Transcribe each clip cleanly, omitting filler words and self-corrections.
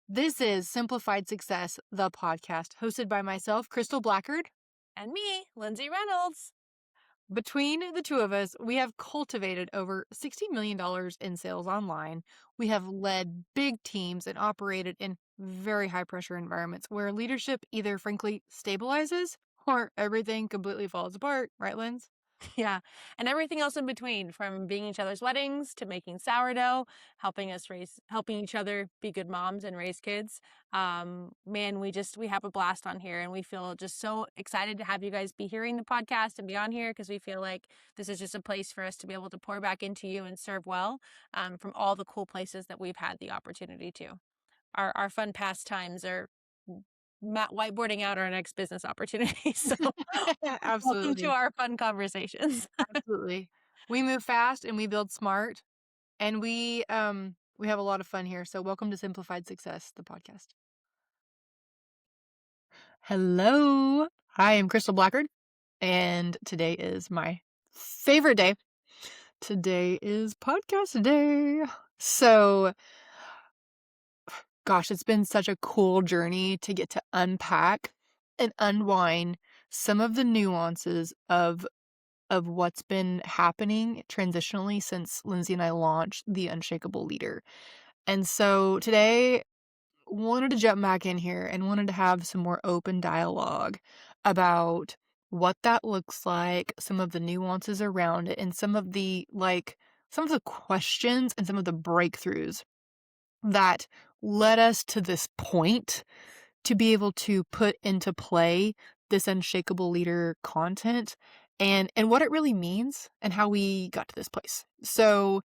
This is Simplified Success, the podcast, hosted by myself, Krystal Blackard. And me, Lindsay Reynolds. Between the two of us, we have cultivated over $60 million in sales online. We have led big teams and operated in very high pressure environments where leadership either frankly stabilizes or everything completely falls apart, right, Linz? Yeah. And everything else in between, from being each other's weddings to making sourdough, helping each other be good moms and raise kids. Man, we have a blast on here, and we feel just so excited to have you guys be hearing the podcast and be on here, because we feel like this is just a place for us to be able to pour back into you and serve well, from all the cool places that we've had the opportunity to. Our fun pastimes are whiteboarding out our next business opportunity. So welcome to Absolutely. our fun conversations. Absolutely. We move fast and we build smart, and we have a lot of fun here. So welcome to Simplified Success, the podcast. Hello. I am Krystal Blackard, and today is my favorite day. Today is podcast day. So, gosh, it's been such a cool journey to get to unpack and unwind some of the nuances of what's been happening transitionally since Lindsay and I launched the Unshakable Leader. And so today wanted to jump back in here and wanted to have some more open dialogue about what that looks like, some of the nuances around it, and some of the questions and some of the breakthroughs that led us to this point to be able to put into play this Unshakable Leader content and what it really means and how we got to this place. So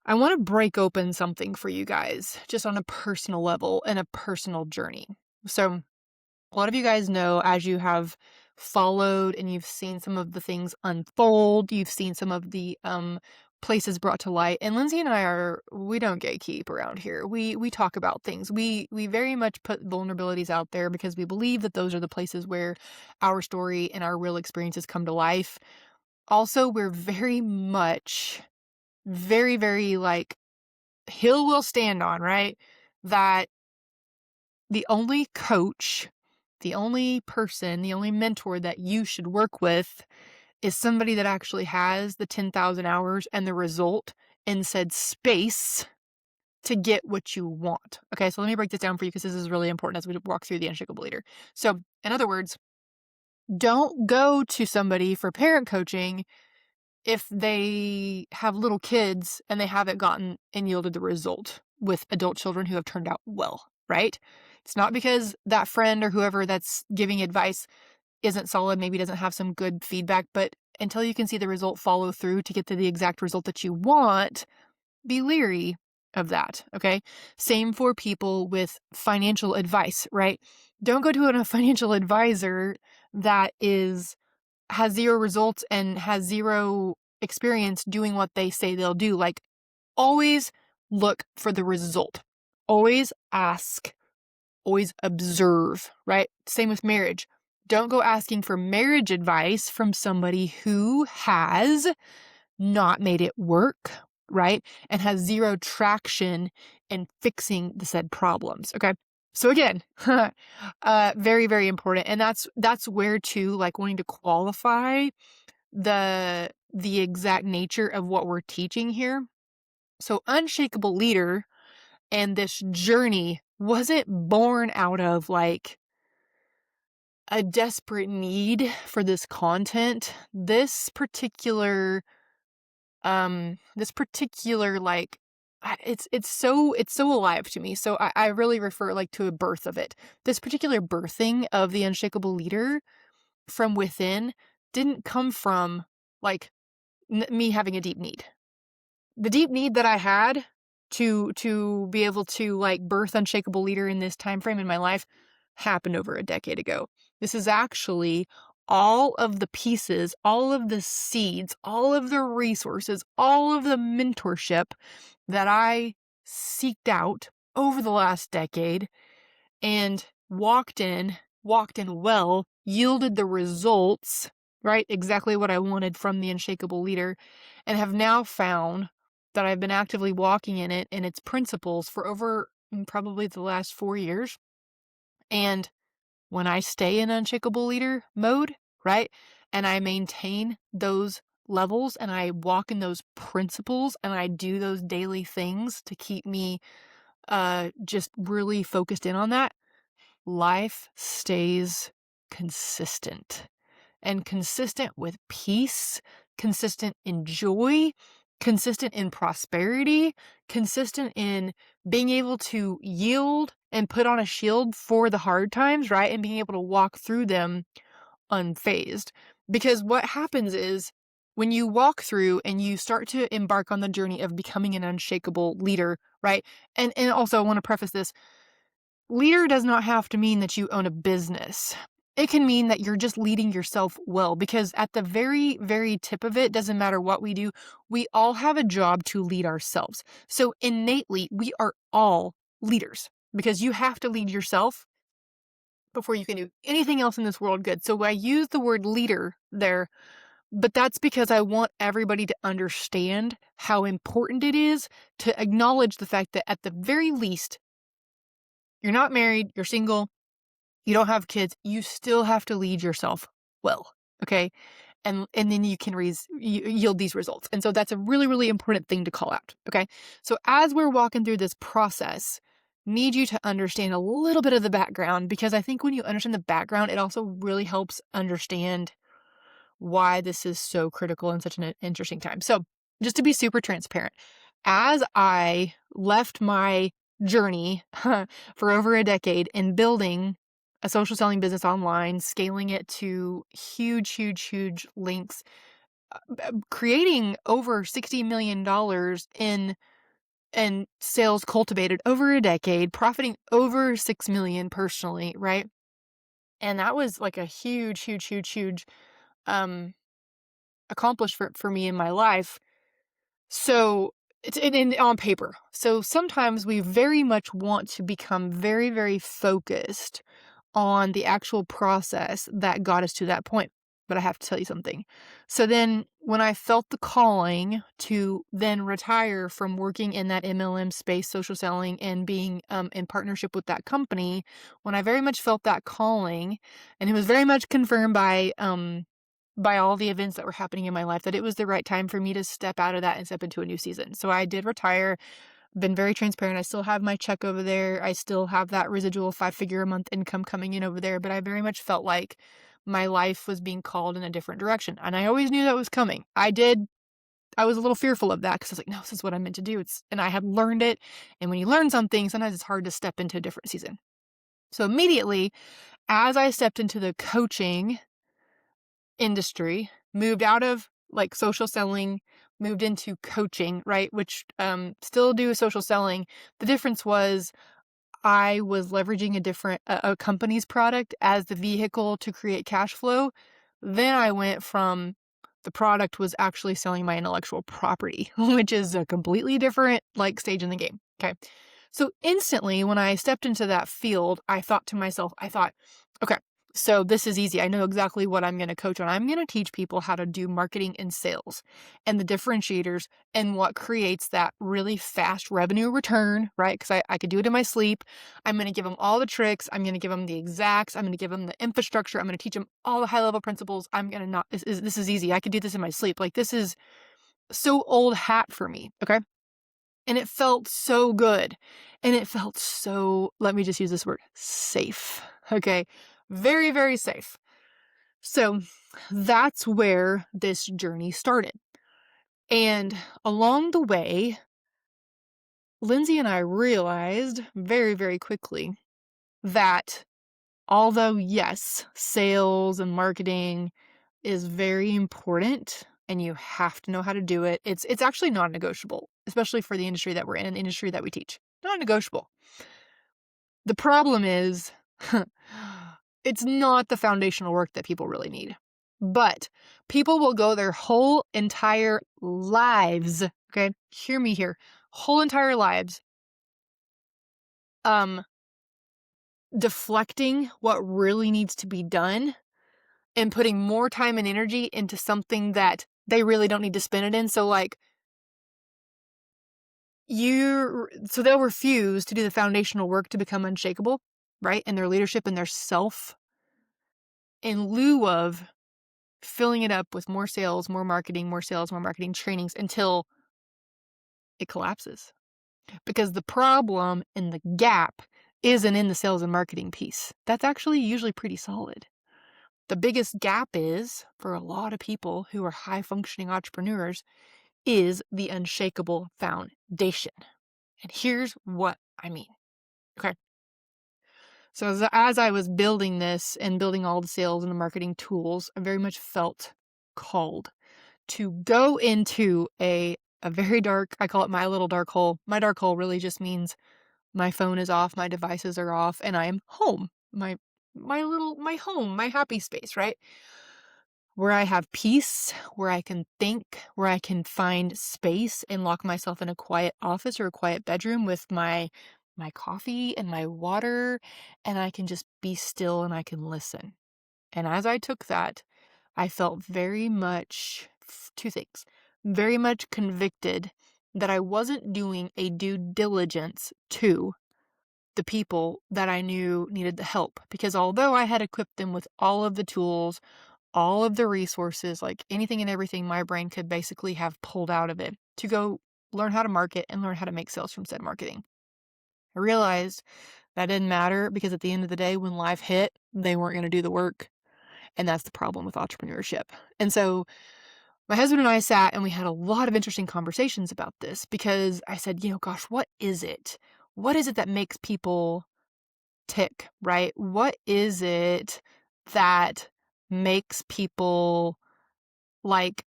I want to break open something for you guys just on a personal level and a personal journey. So a lot of you guys know, as you have followed and you've seen some of the things unfold, you've seen some of the places brought to light. And Lindsay and we don't gatekeep around here. We talk about things. We very much put vulnerabilities out there because we believe that those are the places where our story and our real experiences come to life. Also, we're very much very like hill will stand on, right? That the only coach, the only person, the only mentor that you should work with is somebody that actually has the 10,000 hours and the result in said space to get what you want. Okay, so let me break this down for you because this is really important as we walk through the Unshakable Leader. So, in other words, don't go to somebody for parent coaching if they have little kids and they haven't gotten and yielded the result with adult children who have turned out well, right? It's not because that friend or whoever that's giving advice isn't solid, maybe doesn't have some good feedback, but until you can see the result follow through to get to the exact result that you want, be leery of that, okay? Same for people with financial advice, right? Don't go to a financial advisor that has zero results and has zero experience doing what they say they'll do. Like, always look for the result. Always ask. Always observe, right? Same with marriage. Don't go asking for marriage advice from somebody who has not made it work, right? And has zero traction in fixing the said problems, okay? So again, very, very important. And that's where too, like wanting to qualify the exact nature of what we're teaching here. So Unshakable Leader and this journey wasn't born out of like a desperate need for this content. This particular like it's so alive to me. So I really refer like to a birth of it. This particular birthing of the Unshakable Leader from within didn't come from like me having a deep need. The deep need that I had to be able to like birth Unshakable Leader in this time frame in my life happened over a decade ago. This is actually all of the pieces, all of the seeds, all of the resources, all of the mentorship that I seeked out over the last decade and walked in well, yielded the results, right? Exactly what I wanted from the Unshakable Leader, and have now found that I've been actively walking in it and its principles for over in probably the last 4 years. And when I stay in Unshakable Leader mode, right, and I maintain those levels and I walk in those principles and I do those daily things to keep me just really focused in on that, life stays consistent and consistent with peace, consistent in joy, consistent in prosperity, consistent in being able to yield and put on a shield for the hard times, right? And being able to walk through them unfazed. Because what happens is when you walk through and you start to embark on the journey of becoming an unshakable leader, right? And also I want to preface this. Leader does not have to mean that you own a business. It can mean that you're just leading yourself well, because at the very, very tip of it, doesn't matter what we do, we all have a job to lead ourselves. So innately, we are all leaders because you have to lead yourself before you can do anything else in this world good. So I use the word leader there, but that's because I want everybody to understand how important it is to acknowledge the fact that at the very least, you're not married, you're single, you don't have kids, you still have to lead yourself well, okay? And then you can yield these results. And so that's a really, really important thing to call out, okay? So as we're walking through this process, need you to understand a little bit of the background, because I think when you understand the background, it also really helps understand why this is so critical in such an interesting time. So just to be super transparent, as I left my journey for over a decade in building a social selling business online, scaling it to huge, huge, huge links, creating over $60 million in sales cultivated over a decade, profiting over 6 million personally, right? And that was like a huge, huge, huge, huge um accomplishment for me in my life. So it's on paper. So sometimes we very much want to become very, very focused on the actual process that got us to that point. But I have to tell you something. So then when I felt the calling to then retire from working in that MLM space, social selling, and being in partnership with that company, when I very much felt that calling, and it was very much confirmed by all the events that were happening in my life, that it was the right time for me to step out of that and step into a new season. So I did retire, been very transparent. I still have my check over there. I still have that residual 5-figure a month income coming in over there, but I very much felt like my life was being called in a different direction. And I always knew that was coming. I was a little fearful of that because I was like, no, this is what I'm meant to do. And I had learned it. And when you learn something, sometimes it's hard to step into a different season. So immediately, as I stepped into the coaching industry, moved out of like social selling, moved into coaching, right? Which still do social selling. The difference was I was leveraging a company's product as the vehicle to create cash flow. Then I went from the product was actually selling my intellectual property, which is a completely different like stage in the game. Okay. So instantly when I stepped into that field, I thought to myself, okay, so this is easy. I know exactly what I'm going to coach on. I'm going to teach people how to do marketing and sales and the differentiators and what creates that really fast revenue return, right? Because I could do it in my sleep. I'm going to give them all the tricks. I'm going to give them the exacts. I'm going to give them the infrastructure. I'm going to teach them all the high level principles. I'm going to not, this is easy. I could do this in my sleep. Like this is so old hat for me. Okay. And it felt so good. And it felt so, let me just use this word, safe. Okay. Very, very safe. So that's where this journey started. And along the way, Lindsay and I realized very, very quickly that although, yes, sales and marketing is very important and you have to know how to do it, it's actually non-negotiable, especially for the industry that we're in, an industry that we teach. Non-negotiable. The problem is it's not the foundational work that people really need. But people will go their whole entire lives, okay? Hear me here. Whole entire lives um deflecting what really needs to be done and putting more time and energy into something that they really don't need to spend it in. So like so they'll refuse to do the foundational work to become unshakable, right? And their leadership and their self, in lieu of filling it up with more sales, more marketing, more sales, more marketing trainings until it collapses. Because the problem and the gap isn't in the sales and marketing piece. That's actually usually pretty solid. The biggest gap is, for a lot of people who are high functioning entrepreneurs, is the unshakable foundation. And here's what I mean. Okay. So as I was building this and building all the sales and the marketing tools, I very much felt called to go into a very dark, I call it my little dark hole. My dark hole really just means my phone is off, my devices are off, and I am home. My home, my happy space, right? Where I have peace, where I can think, where I can find space and lock myself in a quiet office or a quiet bedroom with my coffee and my water, and I can just be still and I can listen. And as I took that, I felt very much two things. Very much convicted that I wasn't doing a due diligence to the people that I knew needed the help. Because although I had equipped them with all of the tools, all of the resources, like anything and everything my brain could basically have pulled out of it to go learn how to market and learn how to make sales from said marketing, I realized that didn't matter because at the end of the day, when life hit, they weren't going to do the work. And that's the problem with entrepreneurship. And so my husband and I sat and we had a lot of interesting conversations about this because I said, gosh, what is it? What is it that makes people tick, right? What is it that makes people like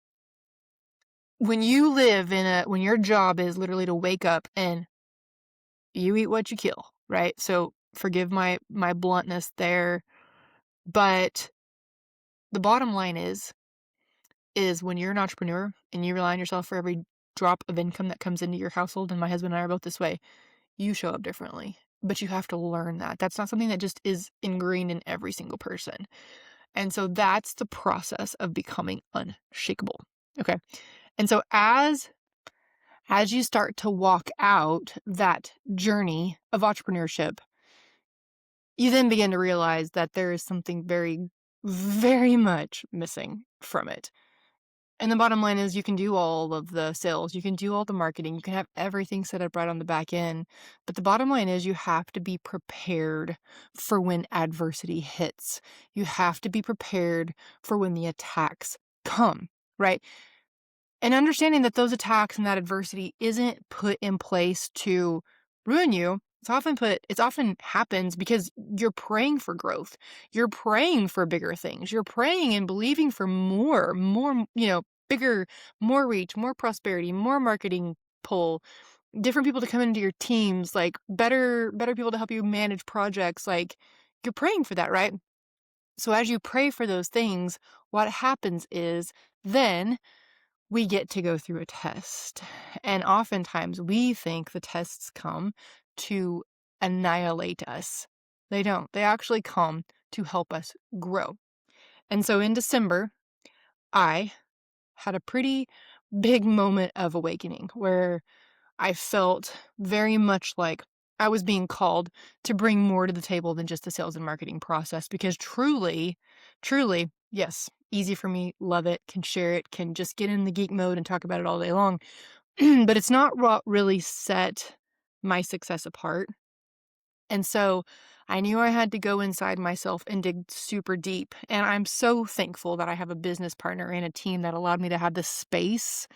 when you live when your job is literally to wake up and you eat what you kill, right? So forgive my bluntness there, but the bottom line is when you're an entrepreneur and you rely on yourself for every drop of income that comes into your household, and my husband and I are both this way, you show up differently. But you have to learn that. That's not something that just is ingrained in every single person. And so that's the process of becoming unshakable. Okay. And so as you start to walk out that journey of entrepreneurship, you then begin to realize that there is something very, very much missing from it. And the bottom line is you can do all of the sales, you can do all the marketing, you can have everything set up right on the back end. But the bottom line is you have to be prepared for when adversity hits. You have to be prepared for when the attacks come, right? And understanding that those attacks and that adversity isn't put in place to ruin you. It's often happens because you're praying for growth. You're praying for bigger things. You're praying and believing for more, bigger, more reach, more prosperity, more marketing pull, different people to come into your teams, like better people to help you manage projects. Like you're praying for that, right? So as you pray for those things, what happens is then we get to go through a test. And oftentimes we think the tests come to annihilate us. They don't. They actually come to help us grow. And so in December, I had a pretty big moment of awakening where I felt very much like I was being called to bring more to the table than just the sales and marketing process because truly, truly, yes, easy for me, love it, can share it, can just get in the geek mode and talk about it all day long. But it's not what really set my success apart. And so I knew I had to go inside myself and dig super deep. And I'm so thankful that I have a business partner and a team that allowed me to have the space.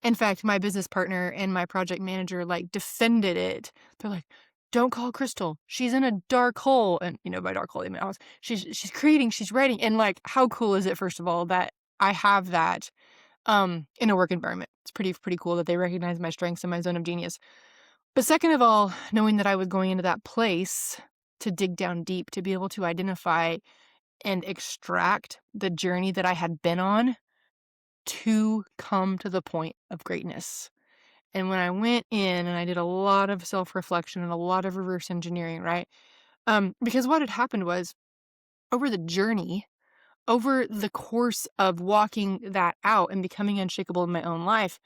In fact, my business partner and my project manager defended it. They're like, "Don't call Krystal. She's in a dark hole." And by dark hole, I mean, she's creating, she's writing. And how cool is it, first of all, that I have that in a work environment? It's pretty cool that they recognize my strengths and my zone of genius. But second of all, knowing that I was going into that place to dig down deep, to be able to identify and extract the journey that I had been on to come to the point of greatness. And when I went in and I did a lot of self-reflection and a lot of reverse engineering, right? Because what had happened was over the journey, over the course of walking that out and becoming unshakable in my own life,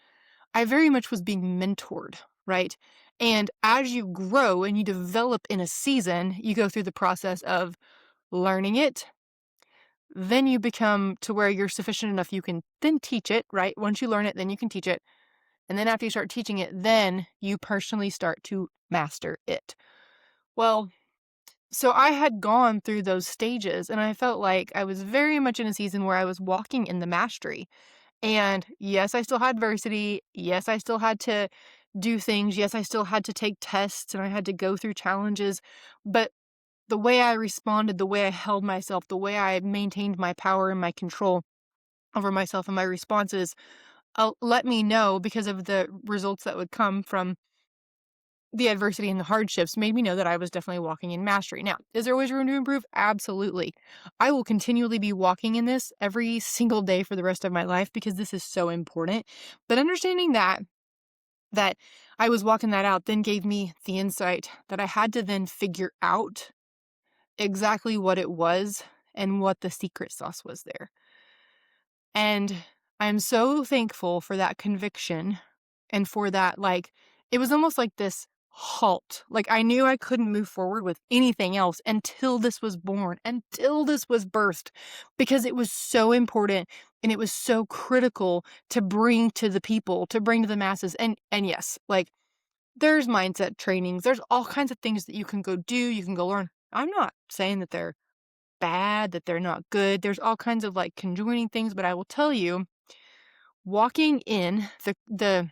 I very much was being mentored, right? And as you grow and you develop in a season, you go through the process of learning it. Then you become to where you're sufficient enough you can then teach it, right? Once you learn it, then you can teach it. And then after you start teaching it, then you personally start to master it. Well, so I had gone through those stages and I felt like I was very much in a season where I was walking in the mastery. And yes, I still had adversity. Yes, I still had to do things. Yes, I still had to take tests and I had to go through challenges. But the way I responded, the way I held myself, the way I maintained my power and my control over myself and my responses let me know because of the results that would come from the adversity and the hardships made me know that I was definitely walking in mastery. Now, is there always room to improve? Absolutely. I will continually be walking in this every single day for the rest of my life because this is so important. But understanding that I was walking that out then gave me the insight that I had to then figure out exactly what it was and what the secret sauce was there. And I'm so thankful for that conviction and for that, like, it was almost like this halt. Like, I knew I couldn't move forward with anything else until this was born, until this was birthed, because it was so important and it was so critical to bring to the people, to bring to the masses. And yes, like, there's mindset trainings, there's all kinds of things that you can go do, you can go learn. I'm not saying that they're bad, that they're not good. There's all kinds of like conjoining things, but I will tell you, walking in the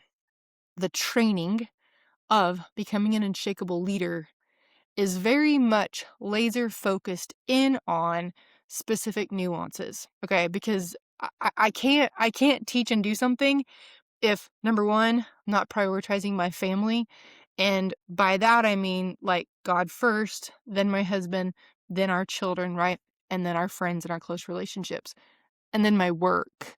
training of becoming an unshakable leader is very much laser focused in on specific nuances. Okay, because I can't teach and do something if number one, I'm not prioritizing my family. And by that I mean like God first, then my husband, then our children, right? And then our friends and our close relationships, and then my work.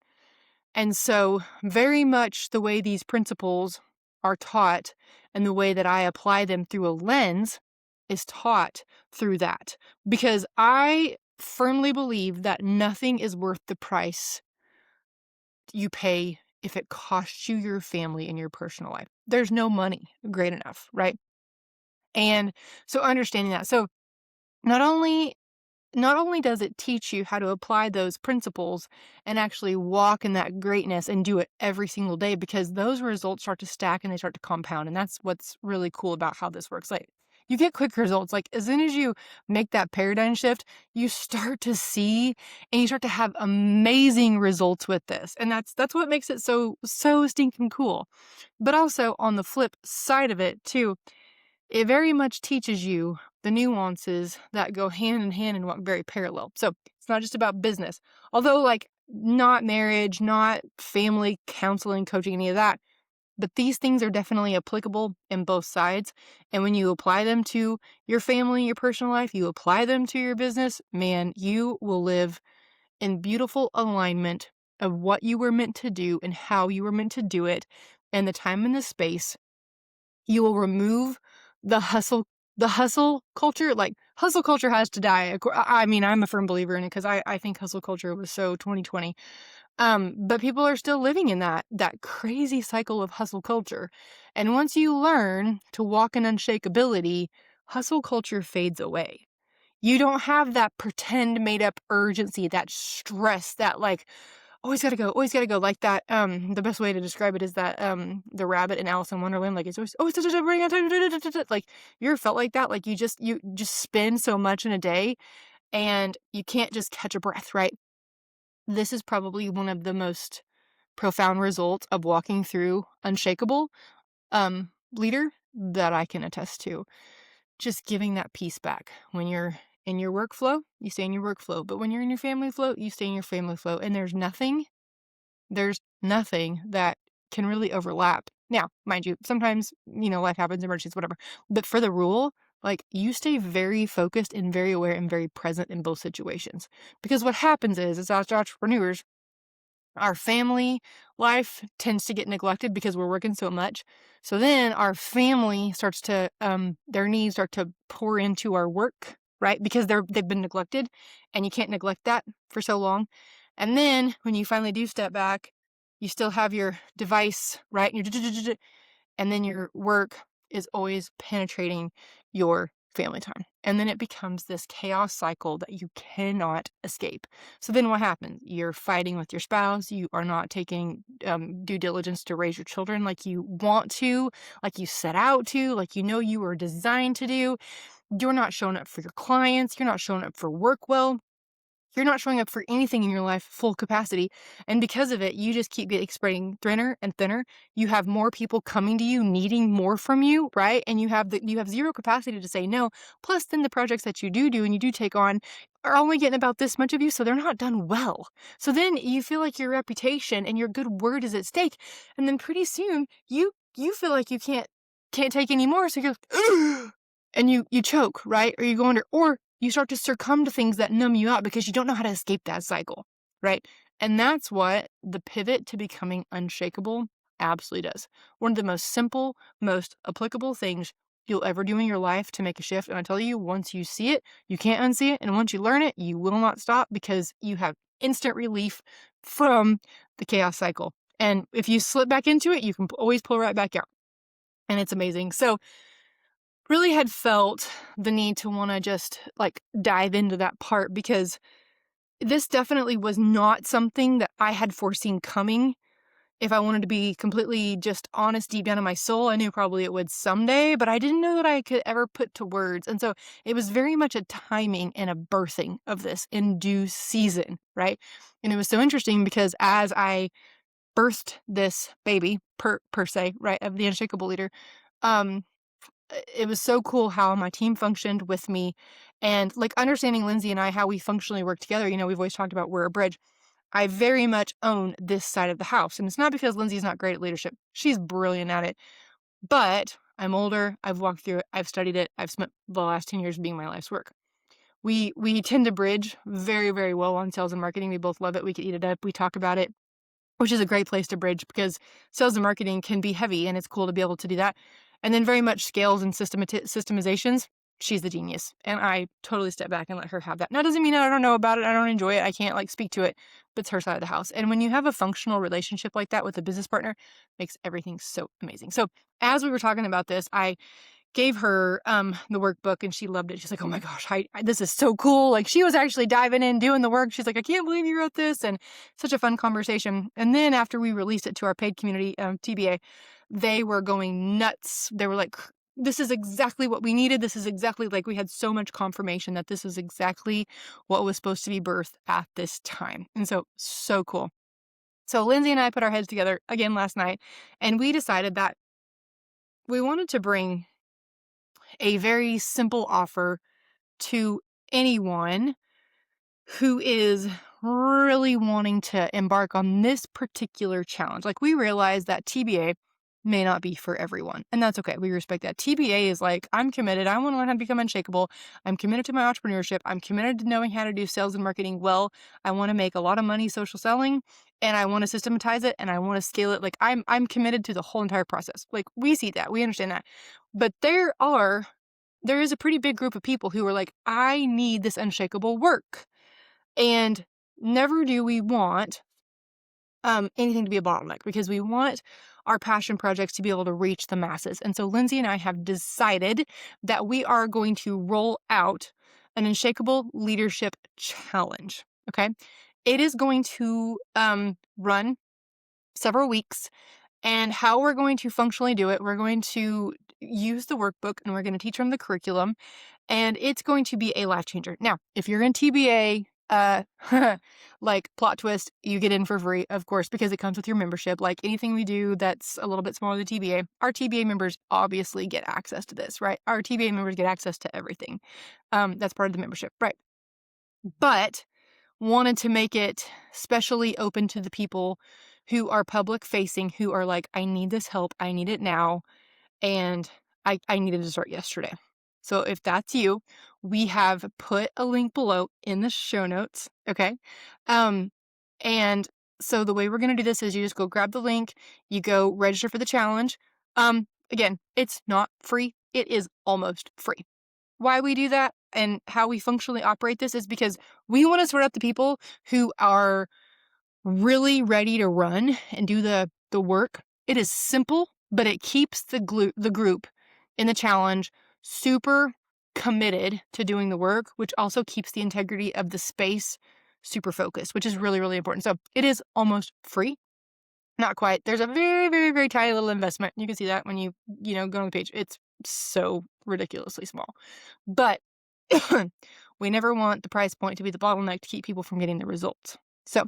And so, very much the way these principles are taught and the way that I apply them through a lens is taught through that. Because I firmly believe that nothing is worth the price you pay if it costs you your family and your personal life. There's no money great enough, right? And so understanding that. So not only not only does it teach you how to apply those principles and actually walk in that greatness and do it every single day, because those results start to stack and they start to compound. And that's what's really cool about how this works. Like, you get quick results. Like, as soon as you make that paradigm shift, you start to see and you start to have amazing results with this. And that's what makes it so stinking cool. But also on the flip side of it too, it very much teaches you the nuances that go hand in hand and walk very parallel. So it's not just about business. Although, like, not marriage, not family counseling, coaching, any of that. But these things are definitely applicable in both sides. And when you apply them to your family, your personal life, you apply them to your business, man, you will live in beautiful alignment of what you were meant to do and how you were meant to do it and the time and the space. You will remove the hustle culture. Like, hustle culture has to die. I mean, I'm a firm believer in it because I think hustle culture was so 2020. But people are still living in that crazy cycle of hustle culture. And once you learn to walk in unshakability, hustle culture fades away. You don't have that pretend made up urgency, that stress, that like, always gotta go. Like that, the best way to describe it is that, the rabbit in Alice in Wonderland, like, it's always running out of time. Like, you ever felt like that? Like, you just spend so much in a day, and you can't just catch a breath, right? This is probably one of the most profound results of walking through Unshakable, Leader that I can attest to. Just giving that peace back. When you're in your workflow, you stay in your workflow, but when you're in your family flow, you stay in your family flow, and there's nothing that can really overlap. Now, mind you, sometimes, life happens, emergencies, whatever. But for the rule, like, you stay very focused and very aware and very present in both situations. Because what happens is as entrepreneurs, our family life tends to get neglected because we're working so much. So then our family starts to, their needs start to pour into our work, right? Because they've been neglected, and you can't neglect that for so long. And then when you finally do step back, you still have your device, right? and then your work is always penetrating your family time. And then it becomes this chaos cycle that you cannot escape. So then what happens? You're fighting with your spouse. You are not taking due diligence to raise your children like you want to, like you set out to, like you know you were designed to do. You're not showing up for your clients. You're not showing up for work well. You're not showing up for anything in your life full capacity. And because of it, you just keep getting spreading thinner and thinner. You have more people coming to you, needing more from you, right? And you have zero capacity to say no. Plus, then the projects that you do and you do take on are only getting about this much of you, so they're not done well. So then you feel like your reputation and your good word is at stake. And then pretty soon you feel like you can't take any more. So you go, and you choke, right? Or you go under, or you start to succumb to things that numb you out because you don't know how to escape that cycle, right? And that's what the pivot to becoming unshakable absolutely does. One of the most simple, most applicable things you'll ever do in your life to make a shift. And I tell you, once you see it, you can't unsee it. And once you learn it, you will not stop because you have instant relief from the chaos cycle. And if you slip back into it, you can always pull right back out. And it's amazing. So really had felt the need to want to just like dive into that part because this definitely was not something that I had foreseen coming. If I wanted to be completely just honest deep down in my soul, I knew probably it would someday, but I didn't know that I could ever put to words. And so it was very much a timing and a birthing of this in due season, right? And it was so interesting because as I birthed this baby per se, right, of the Unshakable Leader, um, it was so cool how my team functioned with me and like understanding Lindsay and I, how we functionally work together. We've always talked about we're a bridge. I very much own this side of the house. And it's not because Lindsay's not great at leadership. She's brilliant at it. But I'm older. I've walked through it. I've studied it. I've spent the last 10 years being my life's work. We tend to bridge very, very well on sales and marketing. We both love it. We could eat it up. We talk about it, which is a great place to bridge because sales and marketing can be heavy and it's cool to be able to do that. And then very much scales and systemizations. She's the genius. And I totally step back and let her have that. Now, doesn't mean I don't know about it. I don't enjoy it. I can't like speak to it, but it's her side of the house. And when you have a functional relationship like that with a business partner, it makes everything so amazing. So as we were talking about this, I gave her the workbook and she loved it. She's like, oh my gosh, this is so cool. Like she was actually diving in, doing the work. She's like, I can't believe you wrote this. And such a fun conversation. And then after we released it to our paid community, TBA, they were going nuts. They were like, this is exactly what we needed. This is exactly like we had so much confirmation that this was exactly what was supposed to be birthed at this time. And so cool. So Lindsay and I put our heads together again last night and we decided that we wanted to bring a very simple offer to anyone who is really wanting to embark on this particular challenge. Like we realize that TBA may not be for everyone, and that's okay. We respect that. TBA is like, I'm committed. I want to learn how to become unshakable. I'm committed to my entrepreneurship. I'm committed to knowing how to do sales and marketing well. I want to make a lot of money social selling and I want to systematize it and I want to scale it. Like I'm committed to the whole entire process. Like we see that, we understand that. But there is a pretty big group of people who are like, I need this unshakable work. And never do we want anything to be a bottleneck because we want our passion projects to be able to reach the masses. And so Lindsay and I have decided that we are going to roll out an Unshakable Leadership Challenge. Okay. It is going to run several weeks. And how we're going to functionally do it, we're going to use the workbook and we're going to teach them the curriculum. And it's going to be a life changer. Now, if you're in TBA, like plot twist, you get in for free, of course, because it comes with your membership. Like anything we do that's a little bit smaller than TBA, our TBA members obviously get access to this, right? Our TBA members get access to everything. That's part of the membership, right? But wanted to make it specially open to the people who are public facing, who are like, I need this help. I need it now. And I needed to start yesterday. So if that's you, we have put a link below in the show notes. Okay. And so the way we're going to do this is you just go grab the link, you go register for the challenge. Again, it's not free. It is almost free. Why we do that and how we functionally operate this is because we want to sort out the people who are really ready to run and do the work. It is simple. but it keeps the group in the challenge super committed to doing the work, which also keeps the integrity of the space super focused, which is really, really important. So it is almost free. Not quite. There's a very, very, very tiny little investment. You can see that when you go on the page. It's so ridiculously small. But we never want the price point to be the bottleneck to keep people from getting the results. So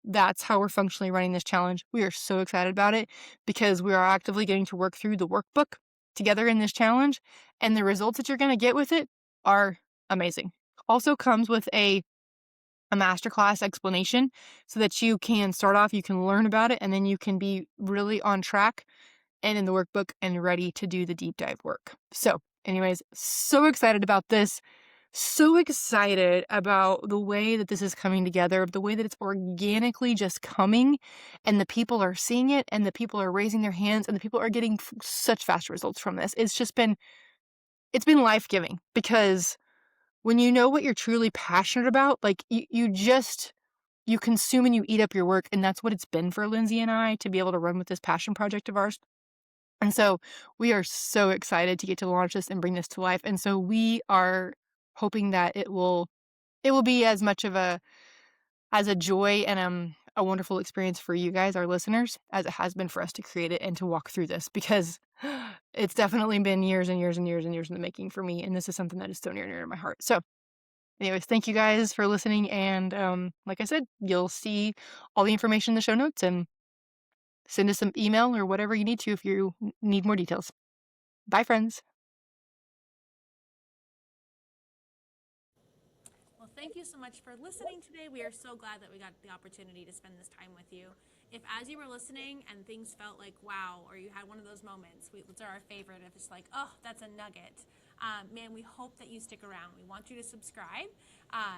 that's how we're functionally running this challenge. We are so excited about it because we are actively getting to work through the workbook together in this challenge, and the results that you're going to get with it are amazing. Also comes with a masterclass explanation so that you can start off, you can learn about it, and then you can be really on track and in the workbook and ready to do the deep dive work. So anyways, so excited about this. So excited about the way that this is coming together, the way that it's organically just coming, and the people are seeing it, and the people are raising their hands, and the people are getting such fast results from this. It's been life-giving, because when you know what you're truly passionate about, like you consume and you eat up your work, and that's what it's been for Lindsay and I to be able to run with this passion project of ours. And so we are so excited to get to launch this and bring this to life. And so we are hoping that it will be as much of a joy and a wonderful experience for you guys, our listeners, as it has been for us to create it and to walk through this, because it's definitely been years and years and years and years in the making for me, and this is something that is so near and dear to my heart. So anyways, thank you guys for listening, and like I said, you'll see all the information in the show notes, and send us some email or whatever you need to if you need more details. Bye, friends. Well, thank you so much for listening today. We are so glad that we got the opportunity to spend this time with you. If as you were listening and things felt like wow, or you had one of those moments, those are our favorite. If it's like, oh, that's a nugget. Man, we hope that you stick around. We want you to subscribe,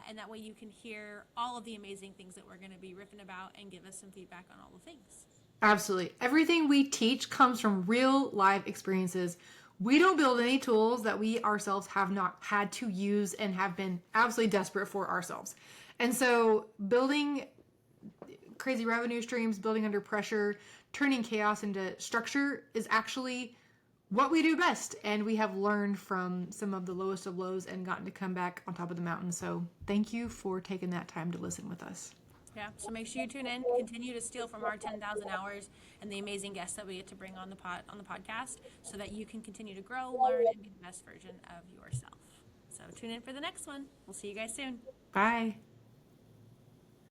and that way you can hear all of the amazing things that we're going to be riffing about and give us some feedback on all the things. Absolutely. Everything we teach comes from real life experiences. We don't build any tools that we ourselves have not had to use and have been absolutely desperate for ourselves. And so building crazy revenue streams, building under pressure, turning chaos into structure is actually what we do best. And we have learned from some of the lowest of lows and gotten to come back on top of the mountain. So thank you for taking that time to listen with us. Yeah, so make sure you tune in. Continue to steal from our 10,000 hours and the amazing guests that we get to bring on the podcast, so that you can continue to grow, learn, and be the best version of yourself. So tune in for the next one. We'll see you guys soon. Bye.